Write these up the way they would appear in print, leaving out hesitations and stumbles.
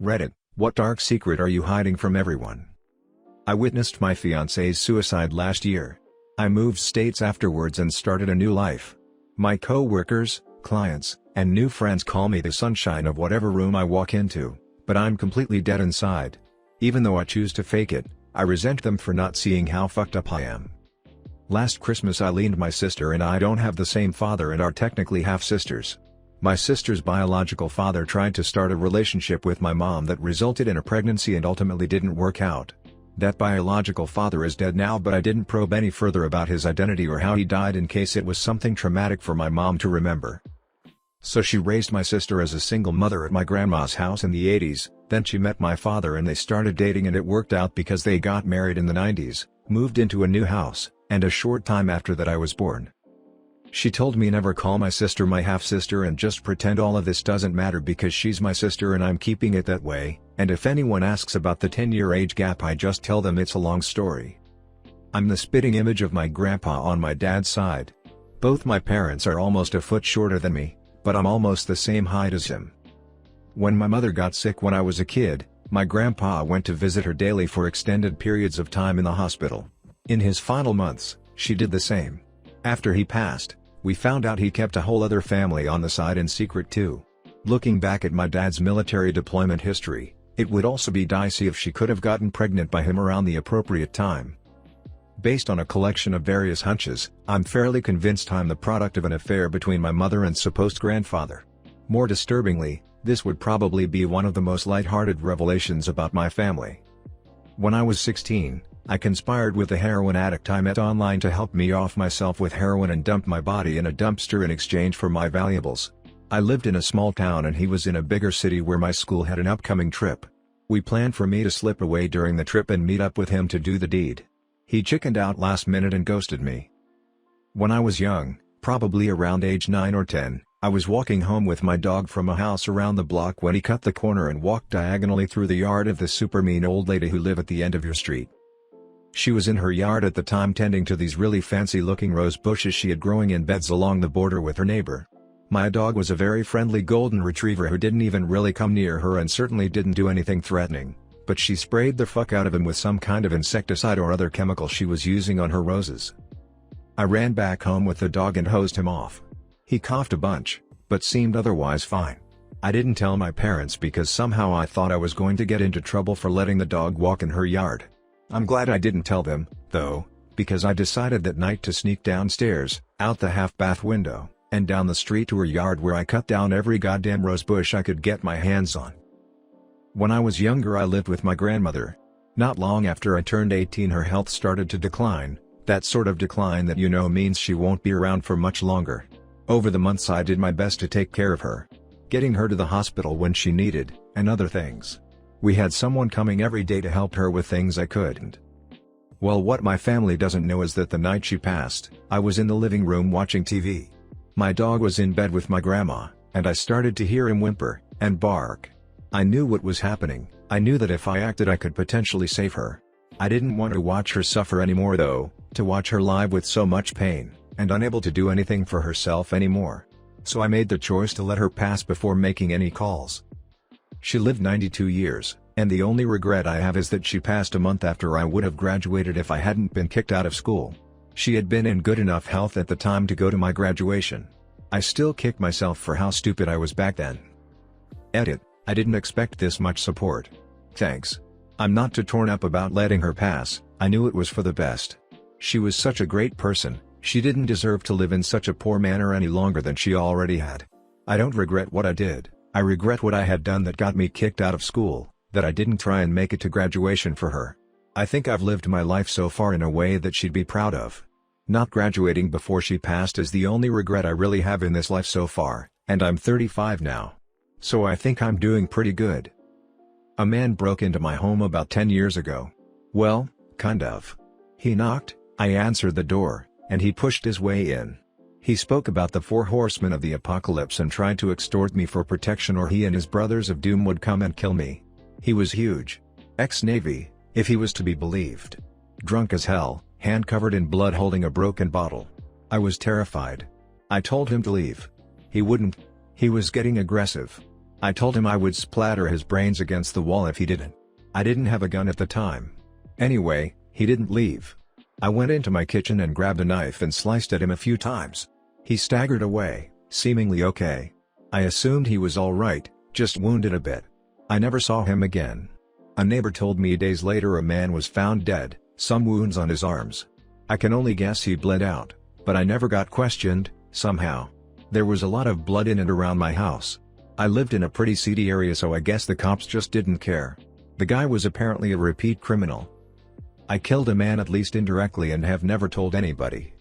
Reddit, what dark secret are you hiding from everyone? I witnessed my fiance's suicide last year. I moved states afterwards and started a new life. My co-workers, clients, and new friends call me the sunshine of whatever room I walk into, but I'm completely dead inside. Even though I choose to fake it, I resent them for not seeing how fucked up I am. Last Christmas Eileen, my sister, and I don't have the same father and are technically half-sisters. My sister's biological father tried to start a relationship with my mom that resulted in a pregnancy and ultimately didn't work out. That biological father is dead now, but I didn't probe any further about his identity or how he died in case it was something traumatic for my mom to remember. So she raised my sister as a single mother at my grandma's house in the 80s, then she met my father and they started dating, and it worked out because they got married in the 90s, moved into a new house, and a short time after that I was born. She told me never call my sister my half-sister and just pretend all of this doesn't matter because she's my sister and I'm keeping it that way, and if anyone asks about the 10-year age gap I just tell them it's a long story. I'm the spitting image of my grandpa on my dad's side. Both my parents are almost a foot shorter than me, but I'm almost the same height as him. When my mother got sick when I was a kid, my grandpa went to visit her daily for extended periods of time in the hospital. In his final months, she did the same. After he passed, we found out he kept a whole other family on the side in secret too. Looking back at my dad's military deployment history, it would also be dicey if she could have gotten pregnant by him around the appropriate time. Based on a collection of various hunches, I'm fairly convinced I'm the product of an affair between my mother and supposed grandfather. More disturbingly, this would probably be one of the most lighthearted revelations about my family. When I was 16, I conspired with a heroin addict I met online to help me off myself with heroin and dump my body in a dumpster in exchange for my valuables. I lived in a small town and he was in a bigger city where my school had an upcoming trip. We planned for me to slip away during the trip and meet up with him to do the deed. He chickened out last minute and ghosted me. When I was young, probably around age 9 or 10, I was walking home with my dog from a house around the block when he cut the corner and walked diagonally through the yard of this super mean old lady who lived at the end of your street. She was in her yard at the time tending to these really fancy looking rose bushes she had growing in beds along the border with her neighbor. My dog was a very friendly golden retriever who didn't even really come near her and certainly didn't do anything threatening, but she sprayed the fuck out of him with some kind of insecticide or other chemical she was using on her roses. I ran back home with the dog and hosed him off. He coughed a bunch, but seemed otherwise fine. I didn't tell my parents because somehow I thought I was going to get into trouble for letting the dog walk in her yard. I'm glad I didn't tell them, though, because I decided that night to sneak downstairs, out the half-bath window, and down the street to her yard where I cut down every goddamn rose bush I could get my hands on. When I was younger I lived with my grandmother. Not long after I turned 18 her health started to decline, that sort of decline that means she won't be around for much longer. Over the months I did my best to take care of her. Getting her to the hospital when she needed, and other things. We had someone coming every day to help her with things I couldn't. Well, what my family doesn't know is that the night she passed, I was in the living room watching TV. My dog was in bed with my grandma, and I started to hear him whimper and bark. I knew what was happening. I knew that if I acted I could potentially save her. I didn't want to watch her suffer anymore though, to watch her live with so much pain, and unable to do anything for herself anymore. So I made the choice to let her pass before making any calls. She lived 92 years, and the only regret I have is that she passed a month after I would have graduated if I hadn't been kicked out of school. She had been in good enough health at the time to go to my graduation. I still kick myself for how stupid I was back then. Edit, I didn't expect this much support. Thanks. I'm not too torn up about letting her pass, I knew it was for the best. She was such a great person, she didn't deserve to live in such a poor manner any longer than she already had. I don't regret what I did. I regret what I had done that got me kicked out of school, that I didn't try and make it to graduation for her. I think I've lived my life so far in a way that she'd be proud of. Not graduating before she passed is the only regret I really have in this life so far, and I'm 35 now. So I think I'm doing pretty good. A man broke into my home about 10 years ago. Well, kind of. He knocked, I answered the door, and he pushed his way in. He spoke about the 4 horsemen of the apocalypse and tried to extort me for protection or he and his brothers of doom would come and kill me. He was huge. Ex-Navy, if he was to be believed. Drunk as hell, hand covered in blood holding a broken bottle. I was terrified. I told him to leave. He wouldn't. He was getting aggressive. I told him I would splatter his brains against the wall if he didn't. I didn't have a gun at the time. Anyway, he didn't leave. I went into my kitchen and grabbed a knife and sliced at him a few times. He staggered away, seemingly okay. I assumed he was alright, just wounded a bit. I never saw him again. A neighbor told me days later a man was found dead, some wounds on his arms. I can only guess he bled out, but I never got questioned, somehow. There was a lot of blood in and around my house. I lived in a pretty seedy area, so I guess the cops just didn't care. The guy was apparently a repeat criminal. I killed a man at least indirectly and have never told anybody.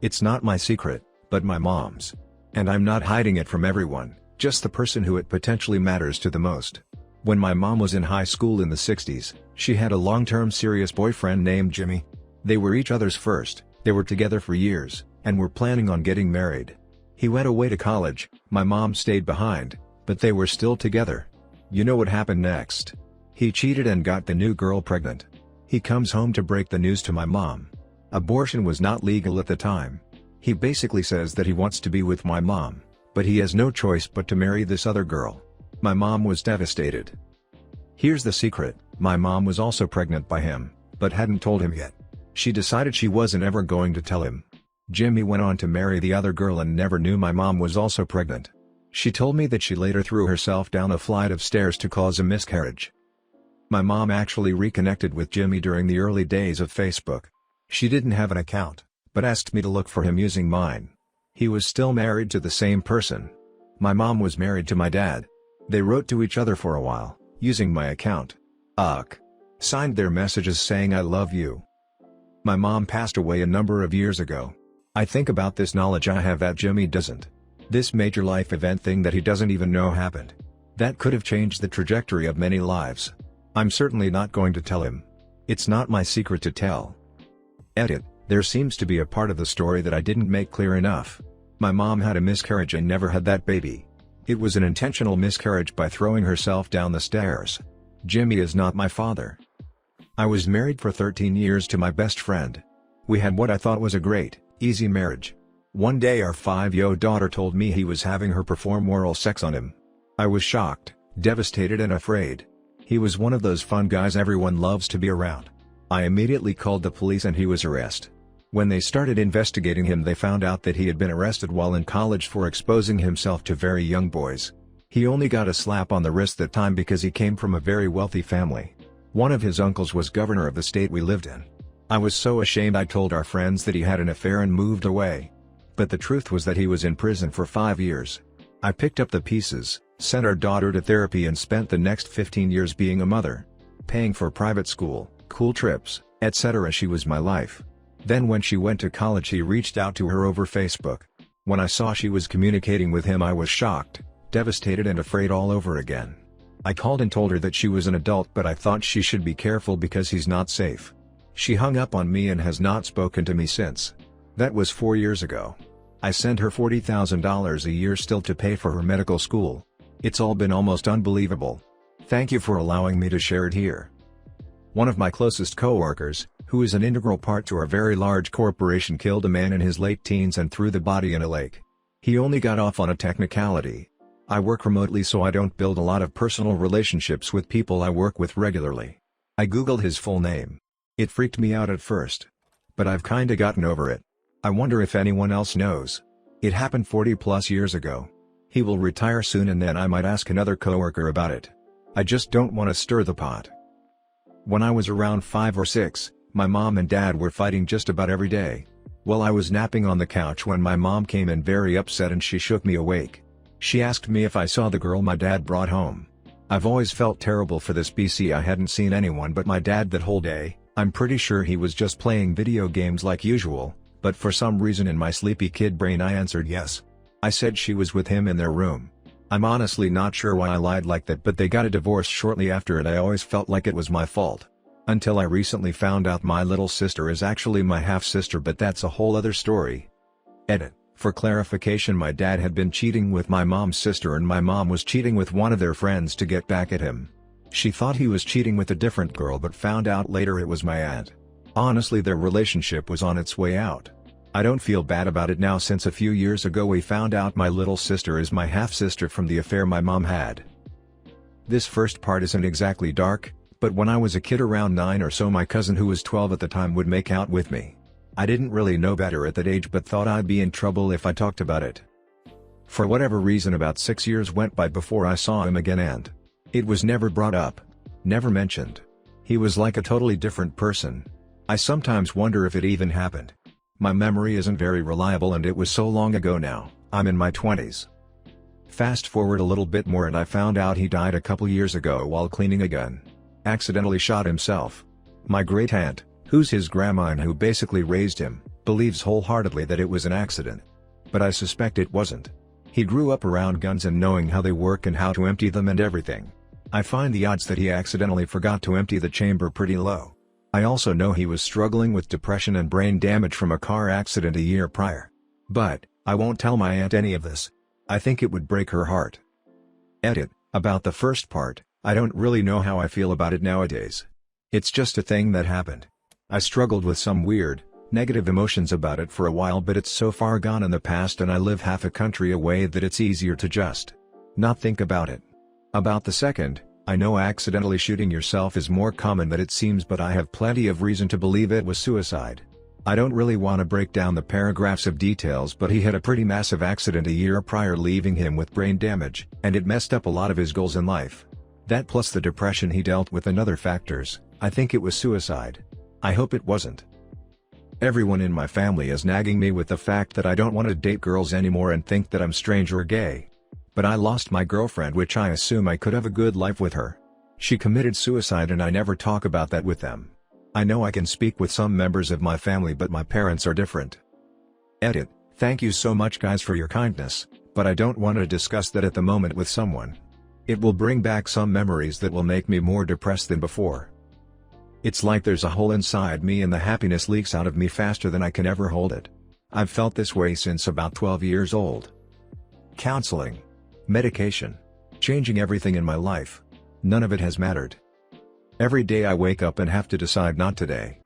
It's not my secret, but my mom's. And I'm not hiding it from everyone, just the person who it potentially matters to the most. When my mom was in high school in the 60s, she had a long-term serious boyfriend named Jimmy. They were each other's first, they were together for years, and were planning on getting married. He went away to college, my mom stayed behind, but they were still together. You know what happened next? He cheated and got the new girl pregnant. He comes home to break the news to my mom. Abortion was not legal at the time. He basically says that he wants to be with my mom, but he has no choice but to marry this other girl. My mom was devastated. Here's the secret, my mom was also pregnant by him, but hadn't told him yet. She decided she wasn't ever going to tell him. Jimmy went on to marry the other girl and never knew my mom was also pregnant. She told me that she later threw herself down a flight of stairs to cause a miscarriage. My mom actually reconnected with Jimmy during the early days of Facebook. She didn't have an account, but asked me to look for him using mine. He was still married to the same person. My mom was married to my dad. They wrote to each other for a while, using my account. Signed their messages saying I love you. My mom passed away a number of years ago. I think about this knowledge I have that Jimmy doesn't. This major life event thing that he doesn't even know happened. That could have changed the trajectory of many lives. I'm certainly not going to tell him. It's not my secret to tell. Edit, there seems to be a part of the story that I didn't make clear enough. My mom had a miscarriage and never had that baby. It was an intentional miscarriage by throwing herself down the stairs. Jimmy is not my father. I was married for 13 years to my best friend. We had what I thought was a great, easy marriage. One day our 5-year-old daughter told me he was having her perform oral sex on him. I was shocked, devastated and afraid. He was one of those fun guys everyone loves to be around. I immediately called the police and he was arrested. When they started investigating him they found out that he had been arrested while in college for exposing himself to very young boys. He only got a slap on the wrist that time because he came from a very wealthy family. One of his uncles was governor of the state we lived in. I was so ashamed I told our friends that he had an affair and moved away. But the truth was that he was in prison for 5 years. I picked up the pieces, sent our daughter to therapy and spent the next 15 years being a mother. Paying for private school, cool trips, etc. She was my life. Then when she went to college he reached out to her over Facebook. When I saw she was communicating with him I was shocked, devastated and afraid all over again. I called and told her that she was an adult but I thought she should be careful because he's not safe. She hung up on me and has not spoken to me since. That was 4 years ago. I send her $40,000 a year still to pay for her medical school. It's all been almost unbelievable. Thank you for allowing me to share it here. One of my closest coworkers, who is an integral part to our very large corporation, killed a man in his late teens and threw the body in a lake. He only got off on a technicality. I work remotely so I don't build a lot of personal relationships with people I work with regularly. I googled his full name. It freaked me out at first. But I've kinda gotten over it. I wonder if anyone else knows. It happened 40+ years ago. He will retire soon and then I might ask another coworker about it. I just don't want to stir the pot. When I was around 5 or 6, my mom and dad were fighting just about every day. Well, I was napping on the couch when my mom came in very upset and she shook me awake. She asked me if I saw the girl my dad brought home. I've always felt terrible for this BC. I hadn't seen anyone but my dad that whole day. I'm pretty sure he was just playing video games like usual, but for some reason in my sleepy kid brain I answered yes. I said she was with him in their room. I'm honestly not sure why I lied like that, but they got a divorce shortly after and I always felt like it was my fault. Until I recently found out my little sister is actually my half-sister, but that's a whole other story. Edit. For clarification, my dad had been cheating with my mom's sister and my mom was cheating with one of their friends to get back at him. She thought he was cheating with a different girl but found out later it was my aunt. Honestly, their relationship was on its way out. I don't feel bad about it now since a few years ago we found out my little sister is my half-sister from the affair my mom had. This first part isn't exactly dark, but when I was a kid around 9 or so my cousin who was 12 at the time would make out with me. I didn't really know better at that age but thought I'd be in trouble if I talked about it. For whatever reason about 6 years went by before I saw him again and it was never brought up. Never mentioned. He was like a totally different person. I sometimes wonder if it even happened. My memory isn't very reliable and it was so long ago now. I'm in my 20s. Fast forward a little bit more and I found out he died a couple years ago while cleaning a gun. Accidentally shot himself. My great aunt, who's his grandma and who basically raised him, believes wholeheartedly that it was an accident. But I suspect it wasn't. He grew up around guns and knowing how they work and how to empty them and everything. I find the odds that he accidentally forgot to empty the chamber pretty low. I also know he was struggling with depression and brain damage from a car accident a year prior. But I won't tell my aunt any of this. I think it would break her heart. Edit. About the first part, I don't really know how I feel about it nowadays. It's just a thing that happened. I struggled with some weird, negative emotions about it for a while but it's so far gone in the past and I live half a country away that it's easier to just not think about it. About the second, I know accidentally shooting yourself is more common than it seems but I have plenty of reason to believe it was suicide. I don't really want to break down the paragraphs of details but he had a pretty massive accident a year prior leaving him with brain damage, and it messed up a lot of his goals in life. That plus the depression he dealt with and other factors, I think it was suicide. I hope it wasn't. Everyone in my family is nagging me with the fact that I don't want to date girls anymore and think that I'm strange or gay. But I lost my girlfriend which I assume I could have a good life with her. She committed suicide and I never talk about that with them. I know I can speak with some members of my family but my parents are different. Edit. Thank you so much guys for your kindness, but I don't want to discuss that at the moment with someone. It will bring back some memories that will make me more depressed than before. It's like there's a hole inside me and the happiness leaks out of me faster than I can ever hold it. I've felt this way since about 12 years old. Counseling. Medication. Changing everything in my life. None of it has mattered. Every day I wake up and have to decide not today,